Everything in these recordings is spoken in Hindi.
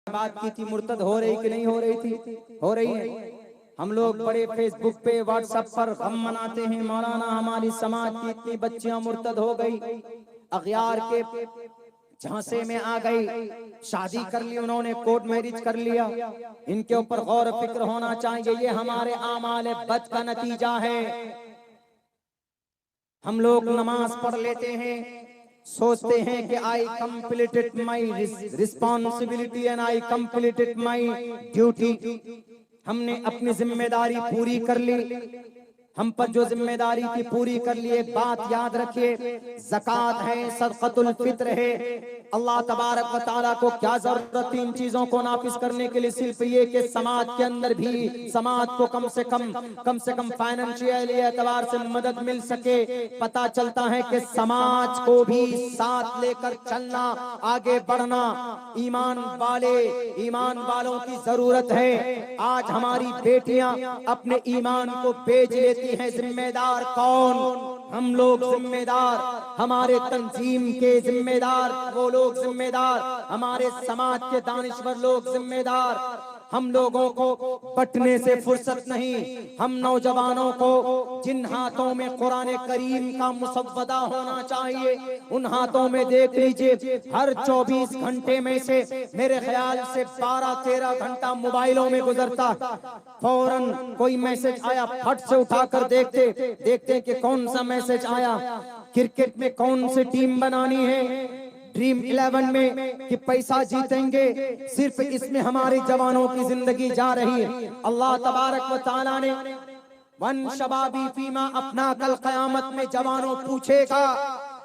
बात की थी, मुर्तद हो रही कि नहीं हो रही थी? हो रही है। हम लोग बड़े फेसबुक पे व्हाट्सएप पर गम मनाते हैं, मौलाना हमारी समाज की इतनी बच्चियां मुर्तद हो गई, अगयार के झांसे में आ गई, शादी कर ली उन्होंने, कोर्ट मैरिज कर लिया। इनके ऊपर गौर फिक्र होना चाहिए। ये हमारे आमाल बद का नतीजा है। हम लोग नमाज पढ़ लेते हैं, सोचते हैं कि I completed my responsibility and I completed my duty. हमने अपनी जिम्मेदारी पूरी कर ली। हम पर जो जिम्मेदारी थी पूरी कर ली। एक बात याद रखिए, ज़कात है, सदक़तुल फित्र है। अल्लाह तबारक व तआला को क्या जरूरत थी इन चीजों को नाफिज करने के लिए? सिर्फ ये कि समाज के अंदर भी समाज को कम से कम फाइनेंशियल एतबार से मदद मिल सके। पता चलता है कि समाज को भी साथ लेकर चलना, आगे बढ़ना ईमान वालों की जरूरत है। आज हमारी बेटियां अपने ईमान को बेच लेती हैं। जिम्मेदार कौन? हम लोग जिम्मेदार, हमारे तंजीम के जिम्मेदार वो लोग जिम्मेदार, हमारे समाज के दानिश्वर लोग जिम्मेदार। हम लोगों को पढ़ने से फुर्सत नहीं। हम नौजवानों को जिन हाथों में कुरान करीम का मुसव्वदा होना चाहिए, उन हाथों में देख लीजिए हर 24 घंटे में से मेरे ख्याल से 12-13 घंटा मोबाइलों में गुजरता। फौरन कोई मैसेज आया, फट से उठाकर देखते कि कौन सा मैसेज आया। क्रिकेट में कौन सी टीम बनानी है, ड्रीम 11 में कि पैसा जीतेंगे। सिर्फ इसमें हमारे जवानों की जिंदगी जा रही है। अल्लाह तबारक व तआला ने वन शबाबी फीमा अपना कल कयामत में जवानों पूछेगा,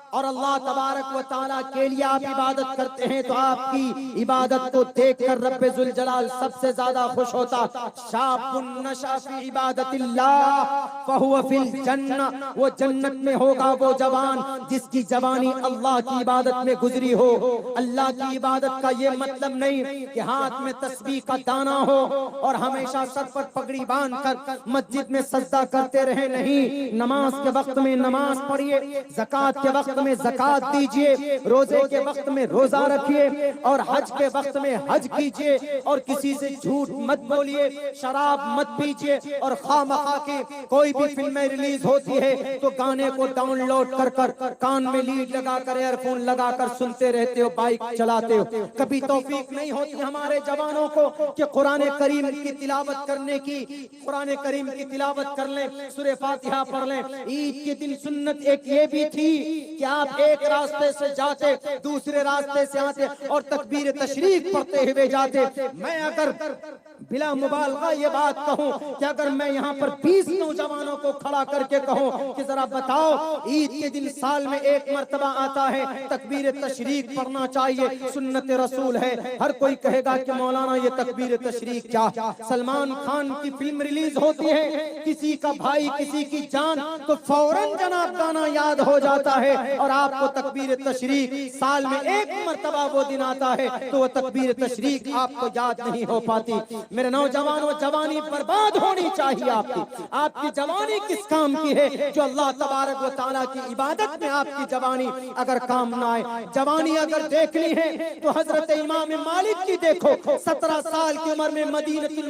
और अल्लाह तबारक व तआला के लिए आप इबादत करते हैं तो आपकी इबादत को देखकर रब्बे जुल जलाल सबसे ज्यादा खुश होता। शाबुन नशा फी इबादतिल्लाह फहुव फिल जन्नह, वो जन्नत में होगा वो जवान जिसकी जवानी अल्लाह की इबादत में गुजरी हो। अल्लाह की इबादत का ये मतलब नहीं कि हाथ में तस्बीह का दाना हो और हमेशा सर पर पगड़ी बांधकर मस्जिद में सजदा करते रहे। नहीं, नमाज के वक्त में नमाज पढ़िए, ज़कात के वक्त में ज़कात दीजिए, रोजे के वक्त में रोजा रखिए, और हज के वक्त में हज कीजिए, और किसी से झूठ मत बोलिए, शराब मत पीजिए, और खामखा के कोई भी फिल्में रिलीज होती है तो गाने को डाउनलोड कर कान में लीड लगाकर एयरफोन लगाकर सुनते रहते हो, बाइक चलाते हो। कभी तौफीक नहीं होती हमारे जवानों को कि कुरान करीम की तिलावत करने की, कुरान करीम की तिलावत कर लें, सूरह फातिहा पढ़ लें। ईद के दिन सुन्नत एक ये भी थी कि आप एक रास्ते से जाते, दूसरे रास्ते से आते और तकबीर तशरीफ पढ़ते हुए जाते। मैं अगर बिला मुबालगा ये बात कहूं कि अगर मैं यहाँ पर 20 नौजवानों को खड़ा करके कहूं कि जरा बताओ, ईद के दिन साल में एक मर्तबा आता है, तकबीर तशरीक पढ़ना चाहिए, सुन्नत रसूल है, हर कोई कहेगा कि मौलाना ये तकबीर तशरीक क्या? सलमान खान की फिल्म रिलीज होती है, किसी का भाई किसी की जान, तो फौरन जनाब गाना याद हो जाता है, और आपको तकबीर तशरीक साल में एक मर्तबा वो दिन आता है तो वो तकबीर तशरीक आपको याद नहीं हो पाती। मेरे नौजवानों, जवानी बर्बाद होनी चाहिए आपकी जवानी किस काम की है जो अल्लाह तबारक व तआला की इबादत में आपकी जवानी अगर काम ना आए? जवानी अगर देखनी है तो हजरत इमाम मालिक की देखो, 17 साल की उम्र में मदीनतुल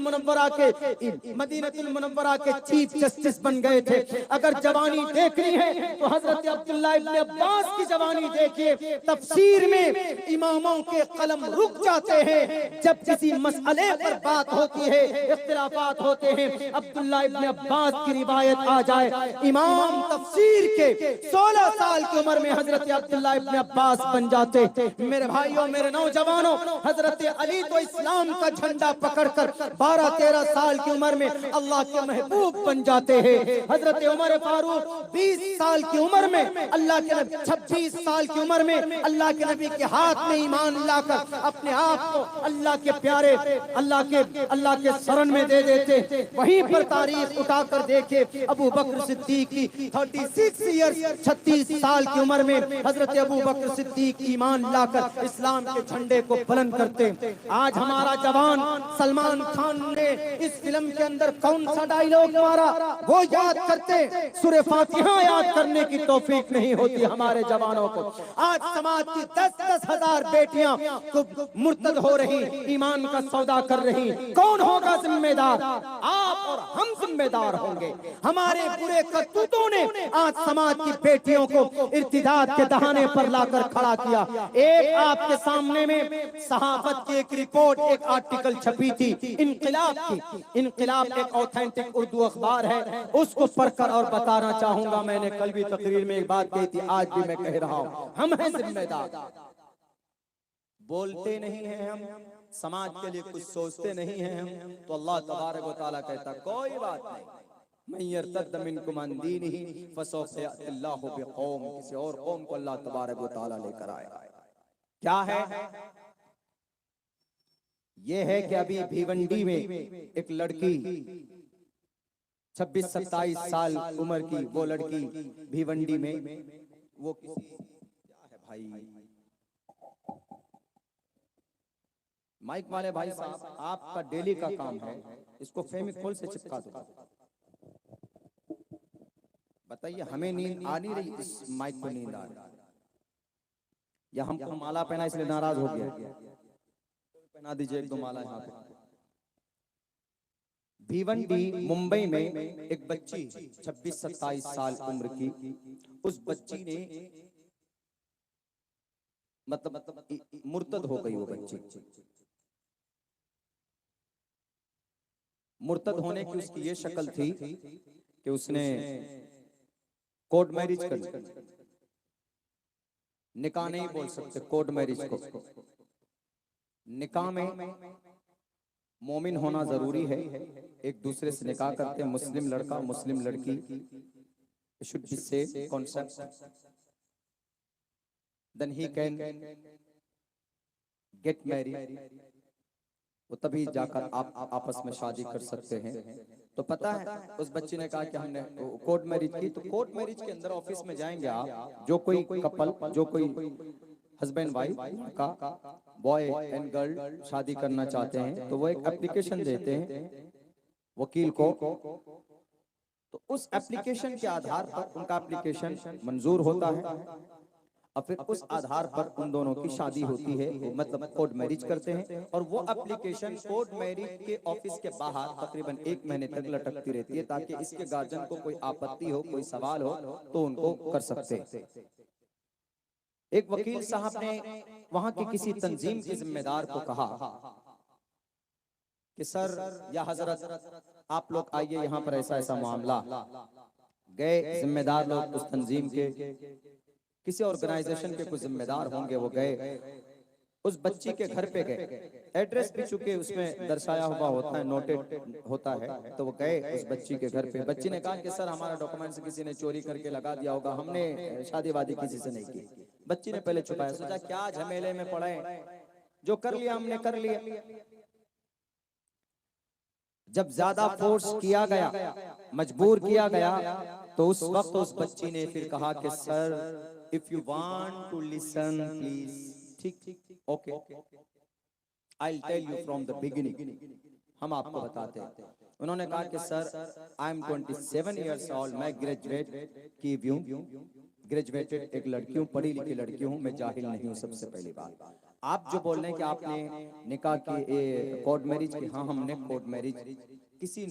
मुनव्वरा के चीफ जस्टिस बन गए थे। अगर जवानी देखनी है तो हजरत अब्दुल्लाह इब्न अब्बास की जवानी देखिए। तफसीर में इमामों के कलम रुक जाते हैं जब किसी मसले पर बात होती है, इख्तिलाफात होते हैं। अब्दुल्लाह इब्न अब्बास की रिवायत आ जाए, इमाम तफसीर के 16 साल की उम्र में हजरत अब्दुल्लाह इब्न अब्बास बन जाते। मेरे भाइयों, मेरे नौजवानों, हजरत अली तो इस्लाम का झंडा पकड़कर 12-13 साल की उम्र में अल्लाह के महबूब बन जाते हैं। हजरत उमर फारूक 20 साल की उम्र में अल्लाह के नबी, 26 साल की उम्र में अल्लाह के नबी के हाथ में ईमान लाकर अपने आप को अल्लाह के प्यारे, अल्लाह के अल्लाह के शरण में दे देते। वहीं पर तारीख उठाकर देखे, अबू बकर सिद्दीक की 36 ईयर्स 36 साल की उम्र में हजरत अबू बकर सिद्दीक ईमान लाकर इस्लाम के झंडे को बुलंद करते। आज हमारा जवान सलमान खान ने इस फिल्म के अंदर कौन सा डायलॉग मारा वो याद करते, सूरह फातिहा याद करने की तौफीक नहीं होती हमारे जवानों को। आज समाज की 10-10 हजार बेटियां तो मुर्तद हो रही, ईमान का सौदा कर रही। कौन होगा जिम्मेदार? आप और हम जिम्मेदार होंगे। हमारे बुरे करतूतों ने आज समाज की बेटियों को इर्तिदाद के दहाने पर लाकर खड़ा किया। एक आपके सामने में सहाफत की एक रिपोर्ट, एक आर्टिकल छपी थी इनकिलाब की। इनकिलाब एक ऑथेंटिक उर्दू अखबार है, उसको पढ़कर और बताना चाहूंगा। मैंने कल भी तकरीर में एक बात कही थी, आज भी मैं कह रहा हूं, हम हैं जिम्मेदार। बोलते नहीं हैं हम, समाज के लिए कुछ सोचते नहीं हैं हम, तो अल्लाह तबारक व तआला कहता कोई बात नहीं, मैं यर्तद मिनकुम अन दीनिही फसौफ यअतिल्लाहु बिकौम, किसी और कौम को अल्लाह तबारक व तआला लेकर आएगा। क्या है ये? है कि अभी भिवंडी में एक लड़की 26-27 साल उम्र की, वो लड़की भिवंडी में, वो किसी क्या है भाई, माइक वाले भाई साहब, आपका डेली का काम है, इसको फेविकोल से चिपका दो। बताइए, हमें नींद आ नहीं रही, इस माइक को नींद आ रही, या हमको माला पहना इसलिए नाराज हो गया? पहना दीजिए एक दो माला यहाँ पे। भिवंडी मुंबई में एक बच्ची 26-27 साल उम्र की, उस बच्ची ने मतलब मुर्तद हो गई। वो बच्ची मुर्तद होने की उसकी ये शक्ल थी कि उसने कोर्ट मैरिज कर ली। निकाह नहीं बोल सकते, कोर्ट मैरिज को। निकाह में मोमिन होना जरूरी है, एक दूसरे से निकाह करते हैं, मुस्लिम लड़का मुस्लिम लड़की, should be safe concept, then he can get married, वो तभी जाकर आप आपस में शादी कर सकते हैं। तो पता है उस बच्ची ने कहा कि हमने कोर्ट मैरिज की। तो कोर्ट मैरिज के अंदर ऑफिस में जाएंगे आप, जो कोई कपल, जो कोई हस्बैंड वाइफ का बॉय एंड गर्ल शादी करना चाहते हैं, तो वो एक एप्लीकेशन देते हैं वकील को। तो उस एप्लीकेशन के आधार पर उनका एप्लीकेशन मंजूर होता है और फिर उस आधार पर उन दोनों की शादी होती है, मतलब कोर्ट मैरिज करते हैं। और वो एप्लीकेशन कोर्ट मैरिज के ऑफिस के बाहर तकरीबन 1 महीने तक लटकती रहती है, ताकि इसके गार्जियन को कोई आपत्ति हो, कोई सवाल हो तो उनको कर सकते हैं। एक वकील साहब ने वहां की किसी तंजीम के जिम्मेदार को कहा कि सर या हजरत, आप लोग आइए, यहाँ पर ऐसा ऐसा मामला। गए जिम्मेदार लोग उस तंजीम के, किसी ऑर्गेनाइजेशन के कुछ जिम्मेदार होंगे, वो गए उस बच्ची के घर पे गए। एड्रेस भी चुके उसमें दर्शाया हुआ होता है, नोटेड होता है। तो वो गए उस बच्ची के घर पे। बच्ची ने कहा कि सर हमारा डॉक्यूमेंट्स किसी ने चोरी करके लगा दिया होगा, हमने शादी वादी किसी से नहीं की। बच्ची ने पहले छुपाया, सोचा क्या झमेले में पड़े, जो कर लिया हमने कर लिया। जब ज्यादा फोर्स किया गया, मजबूर किया गया, तो उस वक्त उस बच्ची ने फिर कहा कि sir if you want to listen please, ठीक, okay, I will tell you from the beginning, हम आपको बताते हैं। उन्होंने कहा कि sir I am 27 years old, मैं ग्रेजुएट की हूँ, ग्रेजुएटेड एक लड़की हूँ, पढ़ी लिखी लड़की हूँ, मैं जाहिल नहीं हूँ। सबसे पहली बात, आप जो बोल रहे हैं कि आपने निकाह की, कोर्ट मैरिज की, हाँ हमने कोर्ट मैरिज किसी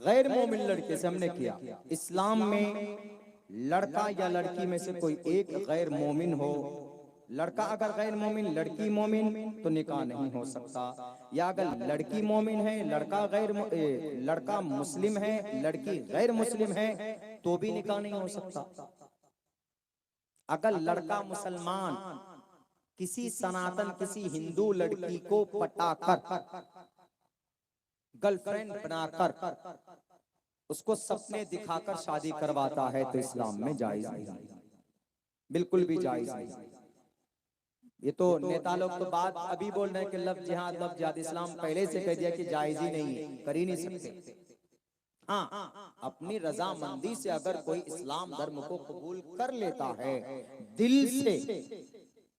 गैर मोमिन लड़के से हमने किया। इस्लाम में लड़का या लड़की में से कोई एक गैर मोमिन हो, लड़का अगर गैर मोमिन लड़की मोमिन, तो निकाह नहीं हो सकता। या अगर लड़की मोमिन है, लड़का मुस्लिम है, लड़की गैर मुस्लिम है, तो भी निकाह नहीं हो सकता। अगर लड़का मुसलमान किसी सनातन, किसी हिंदू लड़की को पटाकर, गर्लफ्रेंड बनाकर, उसको सपने दिखाकर शादी करवाता है, तो इस्लाम में जायज नहीं, बिल्कुल भी जायज नहीं। ये तो नेता लोग तो बात अभी बोल रहे हैं कि लव जिहाद इस्लाम पहले से कह दिया कि जायज ही नहीं है, कर ही नहीं सकते। हाँ, अपनी रजामंदी से अगर कोई इस्लाम धर्म को कबूल कर लेता है दिल से,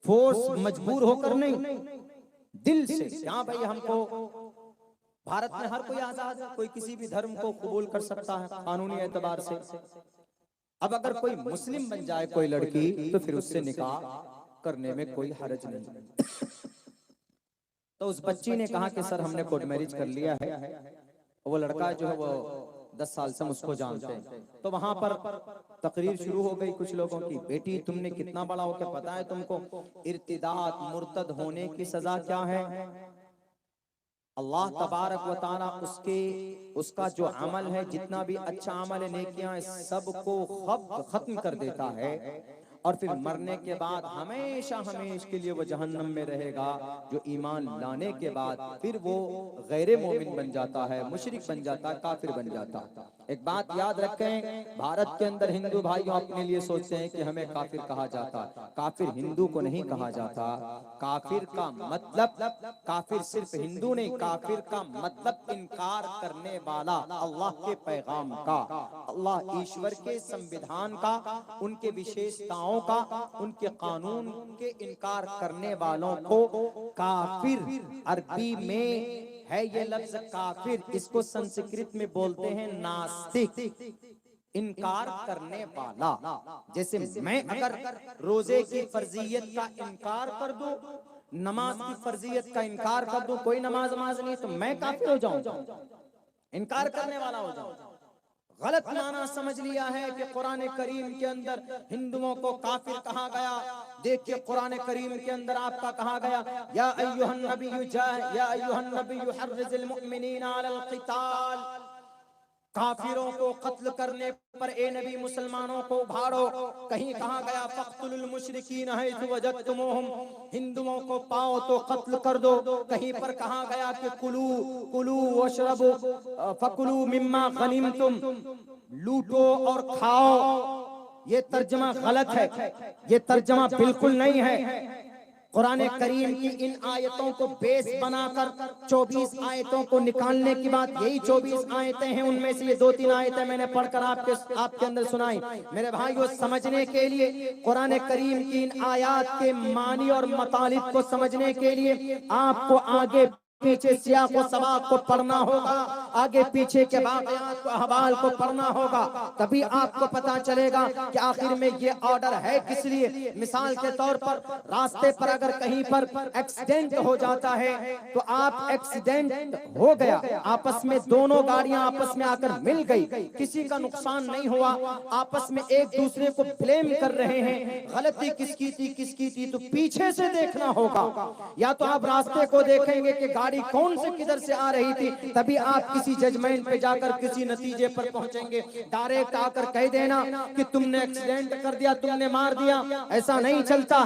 फोर्स मजबूर होकर नहीं, दिल से, हाँ भाई हमको भारत में हर कोई आजाद है, कोई किसी भी धर्म को कबूल कर सकता है कानूनी एतबार से। अब अगर कोई मुस्लिम बन जाए कोई लड़की तो फिर उससे निकाह करने में कोई हर्ज नहीं। तो उस बच्ची ने कहा कि सर हमने कोर्ट मैरिज कर लिया है, वो लड़का जो है वो 10 साल से हम उसको जानते हैं। तो वहां पर तकरीर शुरू हो गई कुछ लोगों की, बेटी तुमने कितना बड़ा होकर पता है तुमको इर्तिदाद मुर्तद होने की सजा क्या है? अल्लाह तबारक व तआला उसका जो अमल है, जितना भी अच्छा अमल है, नेकियां है, सबको खत्म कर देता है और फिर मरने के बाद हमेशा हमेशा के लिए वो जहन्नम में रहेगा। जो ईमान लाने के बाद फिर वो गैर मोमिन बन जाता है, मुशरिक बन जाता है, काफिर बन जाता है। एक बात याद रखें, भारत के अंदर हिंदू भाइयों अपने लिए सोचते हैं कि हमें काफिर कहा जाता है। काफिर हिंदू को नहीं कहा जाता। काफिर का मतलब, काफिर सिर्फ हिंदू नहीं, काफिर का मतलब इनकार करने वाला अल्लाह के पैगाम का, अल्लाह ईश्वर के संविधान का, उनके विशेषताओं का, उनके कानून के इनकार करने वालों को काफिर, अरबी में है ये लफ्ज काफिर, इसको संस्कृत में बोलते हैं नास्तिक, इनकार करने वाला। जैसे मैं अगर रोजे की फर्जियत का इनकार कर दूं, नमाज की फर्जियत का इनकार कर दूं, कोई नमाज नहीं, तो मैं काफिर हो जाऊं, इनकार करने वाला हो जाऊं। गलत माना समझ लिया है कि कुरान करीम के अंदर हिंदुओं को काफिर कहा गया। देखिए कुरान करीम के अंदर आपका कहा गया, या अय्युहन नबिय्यु हर्रिज़िल मुमिनीना अलल क़िताल, काफिरों को कत्ल करने पर ए नबी मुसलमानों को उभारो। कहीं कहा गया फ़क़्तुलुल मुशरिकीन हैसु वजदतुमूहुम, हिंदुओं को पाओ तो कत्ल कर दो। कहीं पर कहा गया कि कुलू वशरबू फकुलू मिम्मा गनिमतुम, लूटो और खाओ। ये तर्जमा गलत है, ये तर्जमा बिल्कुल नहीं है। कुरान करीम की इन आयतों को बेस बनाकर 24 आयतों को निकालने की बात, यही 24 आयतें हैं, उनमें से ये 2-3 आयतें मैंने पढ़कर आपके अंदर सुनाई। मेरे भाइयों, समझने के लिए कुरान करीम की इन आयत के मानी और मतलब को समझने के लिए आपको आगे पीछे सियाक व सबाक को पढ़ना होगा, आगे पीछे के वाक़यात को, अहवाल को पढ़ना होगा, तभी आपको पता चलेगा कि आखिर में ये ऑर्डर है किस लिए। मिसाल के तौर पर रास्ते पर अगर कहीं पर एक्सीडेंट हो जाता है, तो आप एक्सीडेंट हो गया, आपस में दोनों गाड़ियां आपस में आकर मिल गई, किसी का नुकसान नहीं हुआ, आपस में एक दूसरे को ब्लेम कर रहे हैं, गलती किसकी थी, तो पीछे से देखना होगा। या तो आप रास्ते को देखेंगे कि गाड़ी कौन से किधर से आ रही थी, तभी आप किसी जजमेंट पे जाकर किसी नतीजे पर पहुंचेंगे। डायरेक्ट आकर कह देना कि तुमने एक्सीडेंट कर दिया, तुमने मार दिया, ऐसा नहीं चलता।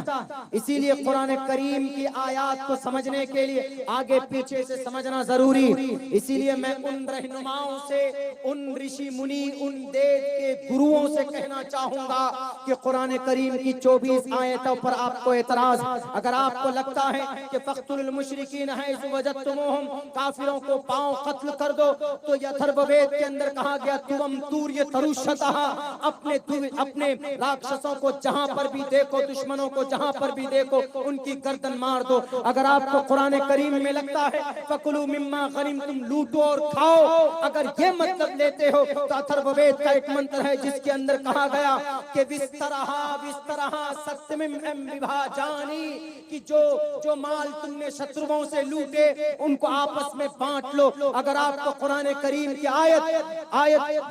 इसीलिए कुरान करीम की आयत को समझने के लिए आगे पीछे से समझना जरूरी। इसीलिए मैं उन रहनुमाओं से, उन ऋषि मुनि, उन देश के गुरुओं से कहना चाहूंगा कि कुरान करीम की 24 आयतों पर आपको एतराज, अगर आपको लगता है कि फ़क़्तुल मुशरिकीन हैसु वजदतुमूहुम, काफिरों को पाओ कत्ल कर दो, तो अथर्ववेद के अंदर कहा गया तुम तूर्य तरुषतः, अपने राक्षसों को जहां पर भी देखो, दुश्मनों को जहां पर भी देखो, उनकी गर्दन मार दो। अगर आपको कुरान करीम में लगता है फकुलू मिम्मा गनिमतुम, लूटो और खाओ, अगर ये मतलब लेते हो तो अथर्ववेद का एक मंत्र है जिसके अंदर कहा गया कि विस्तरहा सत्यमिम विभाजानी, कि जो माल तुमने शत्रुओं से लूटे उनको आपस में बांट लो। अगर आपको कुरान करीम की आयत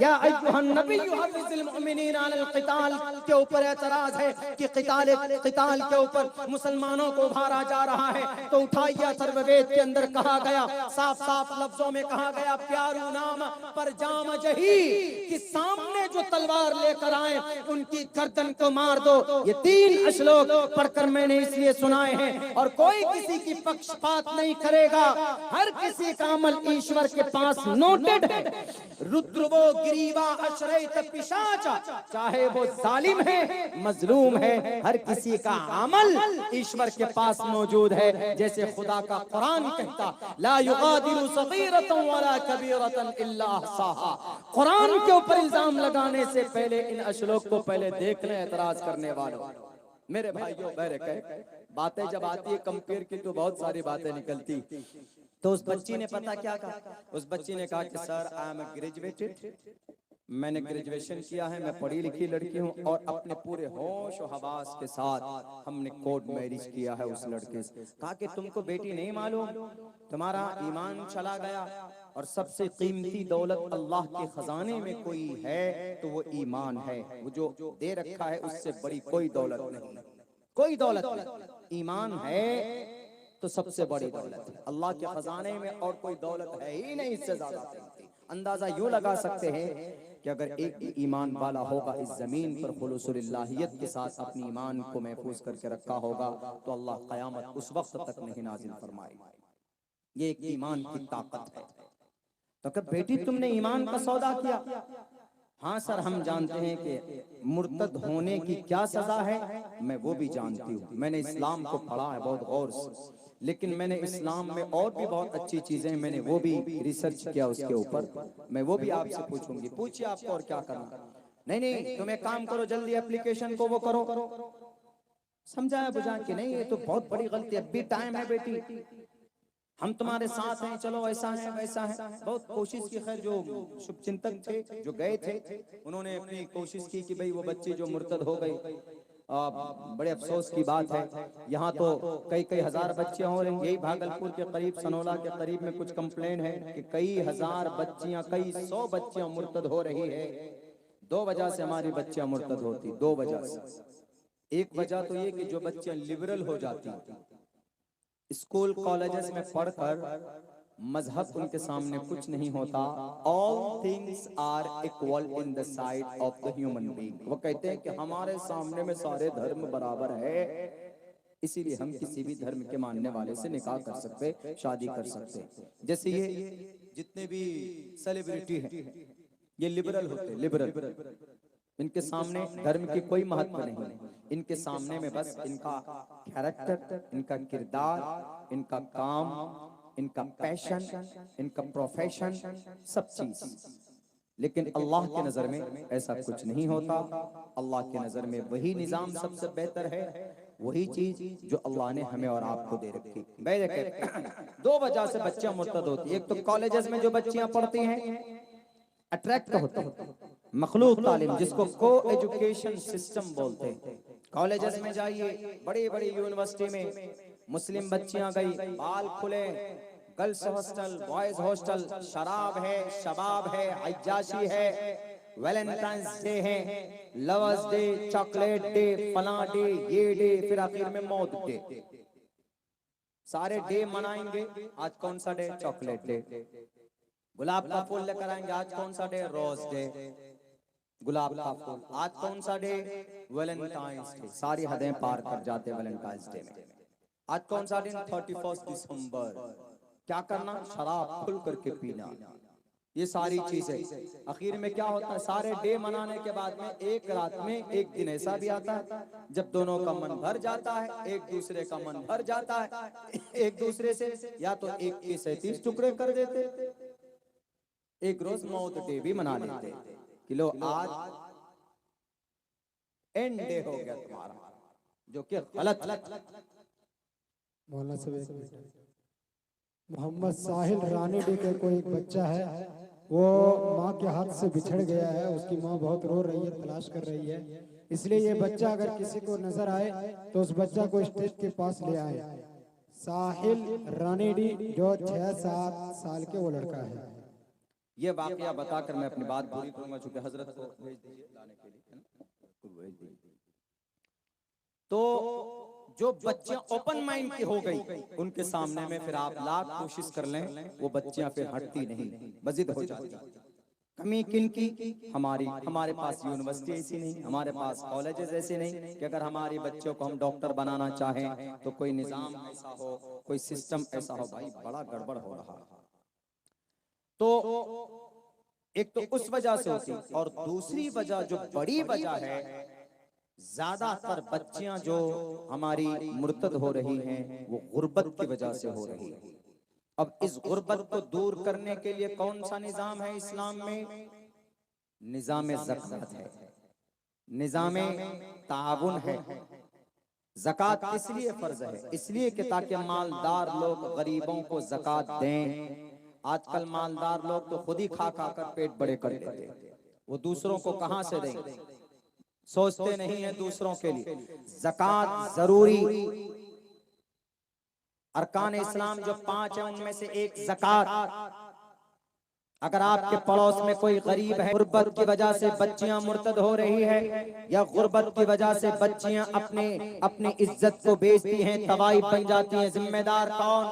या अय्युहन नबिय्यु हर्रिज़िल मुमिनीना अलल क़िताल के ऊपर एतराज है कि क़िताल के ऊपर मुसलमानों को उभारा जा रहा है, तो उठाइए, अथर्ववेद के अंदर कहा गया, साफ साफ लफ्जों में कहा गया, प्यारू नाम पर जाम जही, कि सामने जो तलवार लेकर आए उनकी गर्दन को मार दो। ये 3 श्लोक पढ़कर मैंने इसलिए सुनाए हैं, और कोई किसी की पक्षपात नहीं करेगा। जाएगा। हर किसी का अमल ईश्वर के पास नोटेड है। रुद्रवो गिरीवा अशरैत पिशाचा, चाहे वो जालिम है मजलूम है, हर किसी का अमल ईश्वर के पास मौजूद है। जैसे खुदा का कुरान कहता, ला युगादिरु सगीरतन वला कबीरतन इल्ला अहसाहा। कुरान के ऊपर इल्जाम लगाने से पहले इन अशलोक को पहले देख लें एतराज करने वालों। मेरे भाइयों बातें जब आती है कंपेयर की तो बहुत सारी बातें निकलती। तो उस बच्ची ने पता क्या कहा, उस बच्ची ने कहा कि सर आई एम ग्रेजुएटेड, मैंने ग्रेजुएशन किया है, मैं पढ़ी लिखी लड़की हूँ और अपने पूरे होश और हवास के साथ हमने कोर्ट मैरिज किया है उस लड़के से। कहा कि तुमको बेटी नहीं मालूम, तुम्हारा ईमान चला गया और सबसे कीमती दौलत अल्लाह के खजाने में कोई है तो वो ईमान है। वो जो दे रखा है उससे बड़ी कोई दौलत नहीं, कोई दौलत नहीं। ईमान है तो सबसे बड़ी दौलत है। अल्लाह के खजाने में और कोई दौलत है ही नहीं इससे ज्यादा कीमती। अंदाजा यूं लगा सकते हैं कि अगर एक भी ईमान वाला होगा इस जमीन पर खुलूसुलिल्लाहियत के साथ अपनी ईमान को महफूज करके रखा होगा तो अल्लाह क़यामत उस वक्त तक नहीं नाजिल फरमाएगा। ये एक ईमान की ताकत है। तो कब बेटी तुमने ईमान का सौदा किया? हाँ सर, हम जानते हैं कि मुर्तद होने की क्या सजा है, मैं वो भी जानती हूँ। मैंने इस्लाम को पढ़ा है बहुत गौर से, लेकिन मैंने इस्लाम में और भी बहुत अच्छी चीजें मैंने वो भी रिसर्च किया उसके ऊपर, मैं वो भी आपसे पूछूंगी। पूछिए आपको और क्या करना। नहीं नहीं, तुम एक काम करो, जल्दी एप्लीकेशन को वो करो। समझाया बुझा के नहीं, ये तो बहुत बड़ी गलती है, अभी टाइम है बेटी, हम तुम्हारे साथ हैं, चलो ऐसा है वैसा है। बहुत कोशिश की, खैर जो शुभचिंतक थे जो गए थे उन्होंने अपनी कोशिश की कि भाई वो बच्ची जो मुर्तद हो गई, बड़े अफसोस की बात है। यहाँ तो कई कई हजार बच्चे हो रहे हैं। यही भागलपुर के करीब सनोला के करीब में कुछ कंप्लेन है कि कई हजार बच्चियां, कई 100 बच्चियां मुर्तद हो रही है। 2 वजह से हमारी बच्चियां मुर्तद होती, 2 वजह से। एक वजह तो ये कि जो बच्चियां लिबरल हो जाती, स्कूल कॉलेजेस में पढ़कर मजहब उनके सामने कुछ नहीं होता। All things are equal in the sight of the human being. वो कहते हैं कि हमारे सामने में सारे धर्म बराबर है, इसीलिए हम किसी भी धर्म के मानने वाले से निकाह कर सकते, शादी कर सकते। जैसे ये जितने भी सेलिब्रिटी हैं ये लिबरल होते, लिबरल। इनके सामने धर्म की कोई महत्व नहीं, इनके सामने में बस इनका कैरेक्टर, इनका किरदार, इनका काम, इनका पैशन, इनका प्रोफेशन, सब चीज। लेकिन अल्लाह के नजर में ऐसा कुछ नहीं होता। अल्लाह के नजर में वही निजाम सबसे बेहतर है, वही चीज जो अल्लाह ने हमें और आपको दे रखी। 2 वजह से बच्चियां मुर्तद होती। एक तो कॉलेजेस में जो बच्चियां पढ़ती हैं अट्रैक्ट होते हैं, मखलूक तालीम जिसको को एजुकेशन सिस्टम बोलते हैं। कॉलेजेस में जाइए, बड़ी बड़ी यूनिवर्सिटी में मुस्लिम बच्चियां गई, बाल खुले, गर्ल्स हॉस्टल, बॉयज हॉस्टल, शराब है, शबाब है, अय्याशी है, वैलेंटाइंस डे है, लवर्स डे, चॉकलेट डे, फला डे, ये डे, फिर आखिर में मौत डे। सारे डे मनाएंगे। आज कौन सा डे? Chocolate day. गुलाब का फूल लेकर आएंगे, आज कौन सा डे? रोज डे, गुलाब का फूल। आज कौन सा डे? Valentine's day. सारी हदें पार कर जाते वैलेंटाइंस डे में। आज कौन सा दिन? 31 दिसंबर। क्या करना? शराब खुल करके पीना। ये सारी चीजें आखिर में क्या होता है? सारे डे मनाने के बाद में एक रात में एक दिन ऐसा भी आता है जब दोनों का मन भर जाता है, एक दूसरे का मन भर जाता है, एक दूसरे से या तो एक के 37 टुकड़े कर देते, एक रोज मौत डे भी मना लेते कि लो आज एंड डे हो गया तुम्हारा, जो कि गलत। मौलाना साहब, मोहम्मद साहिल रानी डी के कोई एक बच्चा है, वो माँ के हाथ से बिछड़ गया है, उसकी माँ बहुत रो रही है, तलाश कर रही है। इसलिए ये बच्चा अगर किसी को नजर आए तो उस बच्चा को स्टेज के पास ले आए। साहिल रानी डी जो 6-7 साल के वो लड़का है। ये वाकया बताकर मैं अपनी बात पूरी करूंगा, चूंकि हजरत को भेज दीजिए लाने के लिए। तो जो बच्चियां ओपन माइंड की हो गई उनके सामने में फिर आप लाख कोशिश कर लें, वो बच्चियां फिर हटती नहीं, बजिद हो जाती। कमी किन की? हमारे पास यूनिवर्सिटी ऐसी नहीं, हमारे पास कॉलेजेस ऐसे नहीं कि अगर हमारे बच्चों को हम डॉक्टर बनाना चाहें तो कोई निजाम ऐसा हो, कोई सिस्टम ऐसा हो। भाई बड़ा गड़बड़ हो रहा है। तो एक तो उस वजह से होती, और दूसरी वजह जो बड़ी वजह है, ज्यादातर बच्चियां जो हमारी मुर्तद हो रही हैं वो गुर्बत की वजह से हो रही है। अब इस गुर्बत को दूर करने के लिए कौन सा निजाम है इस्लाम में? निजाम ज़कात है, निजाम ताउन है। ज़कात इसलिए फर्ज है, इसलिए कि ताकि मालदार लोग गरीबों को ज़कात दें। आजकल मालदार लोग तो खुद ही खा खा कर पेट बड़े कर लेते हैं, वो दूसरों को कहां से देंगे, सोचते नहीं है दूसरों के लिए। ज़कात जरूरी, अरकान इस्लाम जो 5 है उनमें से एक ज़कात। अगर आपके पड़ोस में कोई गरीब है, गुर्बत की वजह से बच्चियां मुर्तद हो रही है, या गुर्बत की वजह से बच्चियां अपनी इज्जत को बेचती हैं, तवाई बन जाती हैं, जिम्मेदार कौन?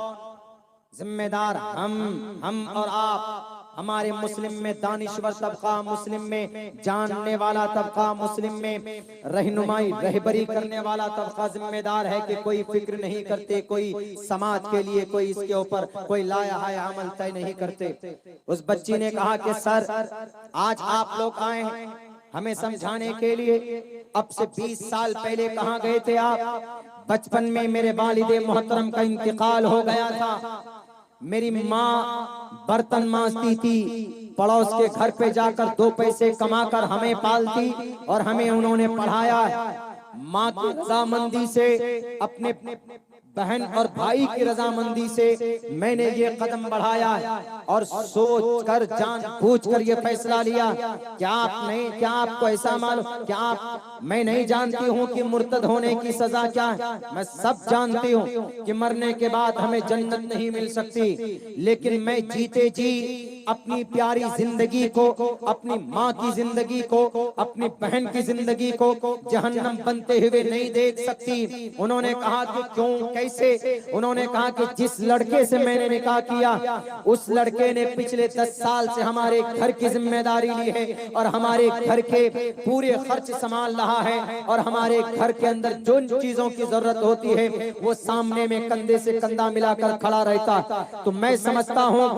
जिम्मेदार हम और आप। हमारे मुस्लिम में दानिश्वर तबका, मुस्लिम में जानने वाला तबका, मुस्लिम में रहनुमाई रहबरी करने वाला तबका जिम्मेदार है कि कोई फिक्र नहीं करते, कोई समाज के लिए कोई इसके ऊपर कोई लाया है अमल तय नहीं करते। उस बच्ची ने कहा कि सर आज आप लोग आए हैं हमें समझाने के लिए, अब से 20 साल पहले कहाँ गए थे आप? बचपन में मेरे वालिदे मोहतरम का इंतकाल हो गया था, मेरी माँ बर्तन मांजती थी, पड़ोस के घर पे जाकर 2 पैसे कमाकर हमें पालती और हमें उन्होंने पढ़ाया। माँ की रजामंदी से, अपने बहन और भाई की रजामंदी से मैंने ये कदम बढ़ाया और सोच कर जान बूझ कर ये फैसला लिया। क्या आपको ऐसा मालूम? मैं नहीं जानती हूँ कि मुर्तद होने की सजा क्या है। मैं सब जानती हूँ कि मरने के बाद हमें जन्नत नहीं मिल सकती, लेकिन मैं जीते जी अपनी प्यारी जिंदगी को, अपनी माँ की जिंदगी को, अपनी बहन की जिंदगी को जहन्नम बनते हुए नहीं देख सकती। उन्होंने कहा कि क्यों, कैसे? उन्होंने कहा कि जिस लड़के से मैंने निकाह किया उस लड़के ने पिछले 10 साल से हमारे घर की जिम्मेदारी ली है और हमारे घर के पूरे खर्च संभाल रहा है, और हमारे घर के अंदर जो चीजों की जरूरत होती है वो सामने में कंधे से कंधा मिलाकर खड़ा रहता। तो मैं समझता हूँ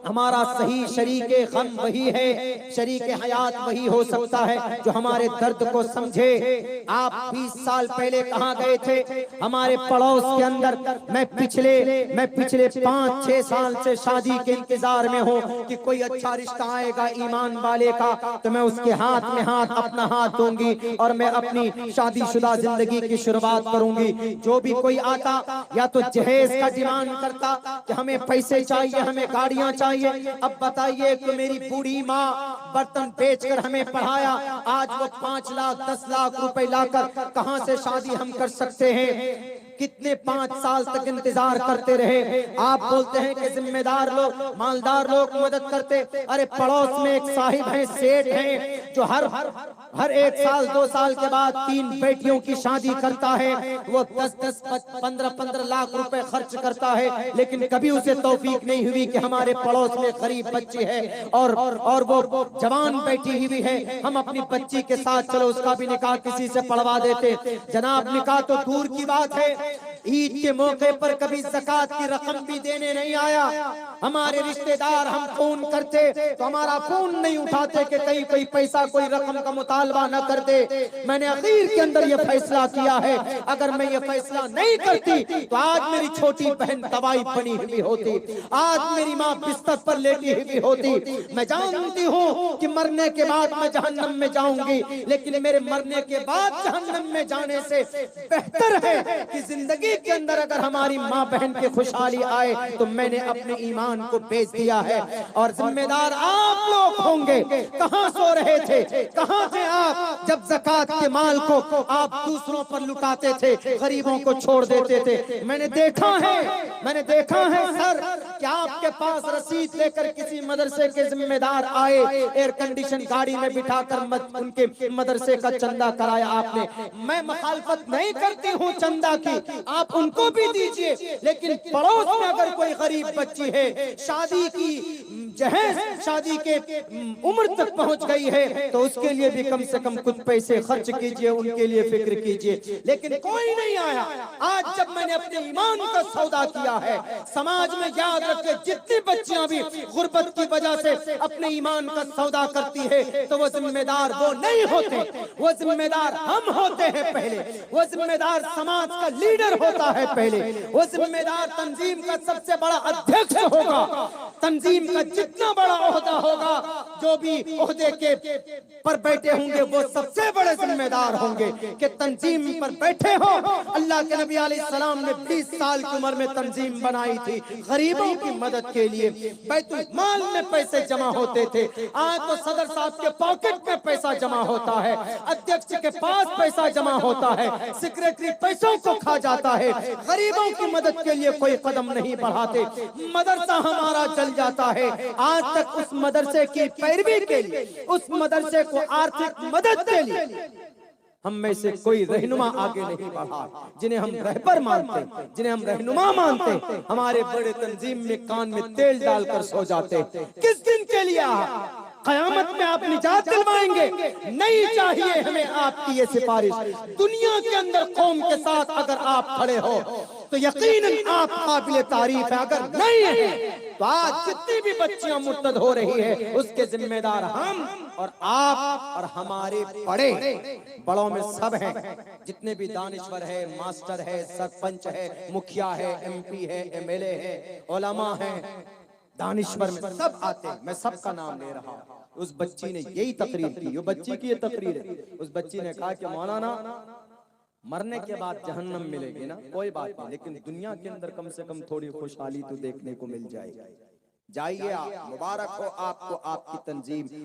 हमारा सही शरीके गम वही है, शरीके हयात वही हो सकता है जो हमारे दर्द को समझे। आप 20 साल पहले कहाँ गए थे? हमारे पड़ोस के अंदर मैं पिछले 5-6 साल से शादी के इंतजार में हूँ कि कोई अच्छा रिश्ता आएगा ईमान वाले का, तो मैं उसके हाथ में अपना हाथ दूंगी और मैं अपनी शादीशुदा जिंदगी की शुरुआत करूंगी। जो भी कोई आता या तो जहेज का डिमांड करता कि हमें पैसे चाहिए, हमें गाड़ियां चाहिए। अब बताइए कि मेरी बूढ़ी माँ बर्तन बेचकर हमें पढ़ाया, आज वो 5 लाख 10 लाख रुपए लाकर कहां से शादी हम कर सकते हैं? कितने 5 साल तक इंतजार करते रहे। आप बोलते हैं कि जिम्मेदार लोग, मालदार लोग मदद करते। अरे पड़ोस में एक साहिब है, सेठ है, जो हर 1 साल 2 साल के बाद 3 बेटियों की शादी करता है। वो 10-10 15-15 लाख रुपए खर्च करता है, लेकिन कभी उसे तौफीक नहीं हुई कि हमारे पड़ोस में गरीब बच्ची है और वो जवान बैठी हुई है, हम अपनी बच्ची के साथ चलो उसका भी निकाह किसी से पढ़वा देते। जनाब निकाह तो दूर की बात है, ईद के मौके पर कभी ज़कात की रकम भी देने नहीं आया। हमारे रिश्तेदार हम फोन करते तो हमारा फोन नहीं उठाते कि कहीं कोई पैसा कोई रकम का मुतालबा न कर दे। मैंने अखीर के अंदर ये फैसला किया है, अगर मैं ये फैसला नहीं करती तो आज मेरी छोटी बहन तबाही बनी हुई होती, आज मेरी माँ बिस्तर पर लेटी हुई होती। मैं जानती हूँ कि मरने के बाद मैं जहन्नम में जाऊंगी, लेकिन मेरे मरने के बाद जहन्नम में जाने से बेहतर है कि जिंदगी के अंदर अगर हमारी माँ बहन की खुशहाली आए तो मैंने अपने ईमान को बेच दिया है। और जिम्मेदार आप लोग होंगे। कहां सो रहे थे, कहां थे आप जब ज़कात के माल को आप दूसरों पर लुटाते थे, गरीबों को छोड़ देते थे? मैंने देखा है सर कि आपके पास रसीद लेकर किसी मदरसे के जिम्मेदार आए, एयर कंडीशन गाड़ी में बिठाकर उनके मदरसे का चंदा कराया आपने। मैं मुखालफत नहीं करती हूँ चंदा की, आप उनको भी दीजिए, लेकिन पड़ोस में अगर कोई गरीब बच्ची है, शादी की जहेज, शादी के उम्र तक पहुंच गई है, तो उसके लिए भी कम से कम कुछ पैसे खर्च कीजिए, उनके लिए फिक्र कीजिए। लेकिन कोई नहीं आया। आज जब मैंने अपने ईमान का सौदा किया है, समाज में याद रखिए, जितनी बच्चियां भी गुर्बत की वजह से अपने ईमान का सौदा करती है, तो वो जिम्मेदार वो नहीं होते, वो जिम्मेदार हम होते हैं पहले, वो जिम्मेदार समाज का लीडर होता है पहले, वो जिम्मेदार तंजीम का सबसे बड़ा अध्यक्ष होगा। तंजीम का जितना बड़ा ओहदा होगा, जो भी ओहदे के पर बैठे होंगे, वो सबसे बड़े जिम्मेदार होंगे कि तंजीम पर बैठे हो। अल्लाह के नबी अलैहिस्सलाम ने 20 साल की उम्र में तंजीम बनाई थी गरीबों की मदद के लिए। बैतुल माल में पैसे जमा होते थे, आज तो सदर साहब के पॉकेट में पैसा जमा होता है, अध्यक्ष के पास पैसा जमा होता है, सेक्रेटरी पैसों को खा जाता है, गरीबों की मदद के लिए कोई कदम नहीं बढ़ाते। मदरसा हमारा चल जाता है, आज तक उस मदरसे की पैरवी के लिए, उस मदरसे को आर्थिक मदद के लिए हम में से कोई रहनुमा आगे नहीं बढ़ा, जिन्हें हम रहबर मानते, जिन्हें हम रहनुमा मानते, हमारे बड़े तंजीम में कान में तेल डालकर सो जाते। किस दिन के लिए? कयामत में आप निजात दिलवाएंगे? नहीं चाहिए हमें आपकी ये सिफारिश। दुनिया के अंदर कौम के साथ अगर आप खड़े हो तो यकीनन आप काबिल तारीफ है, अगर नहीं है तो आज जितनी भी बच्चियां मुर्तद हो रही है, उसके जिम्मेदार हम और आप और हमारे बड़ों में सब हैं। जितने भी दानिश्वर है, मास्टर है, सरपंच है, मुखिया है, MP है, MLA है, उलमा है, दानिश्वर में सब आते हैं। मैं सबका नाम ले रहा हूँ। उस बच्ची ने यही तकरीर की, वो बच्ची की ये तकरीर है। उस बच्ची ने कहा कि मौलाना, मरने के बाद जहन्नम मिलेगी ना, कोई बात नहीं, लेकिन दुनिया के अंदर कम से कम थोड़ी खुशहाली तो देखने को मिल जाएगी। जाइए आप, मुबारक हो आपको, आपकी तंजीम।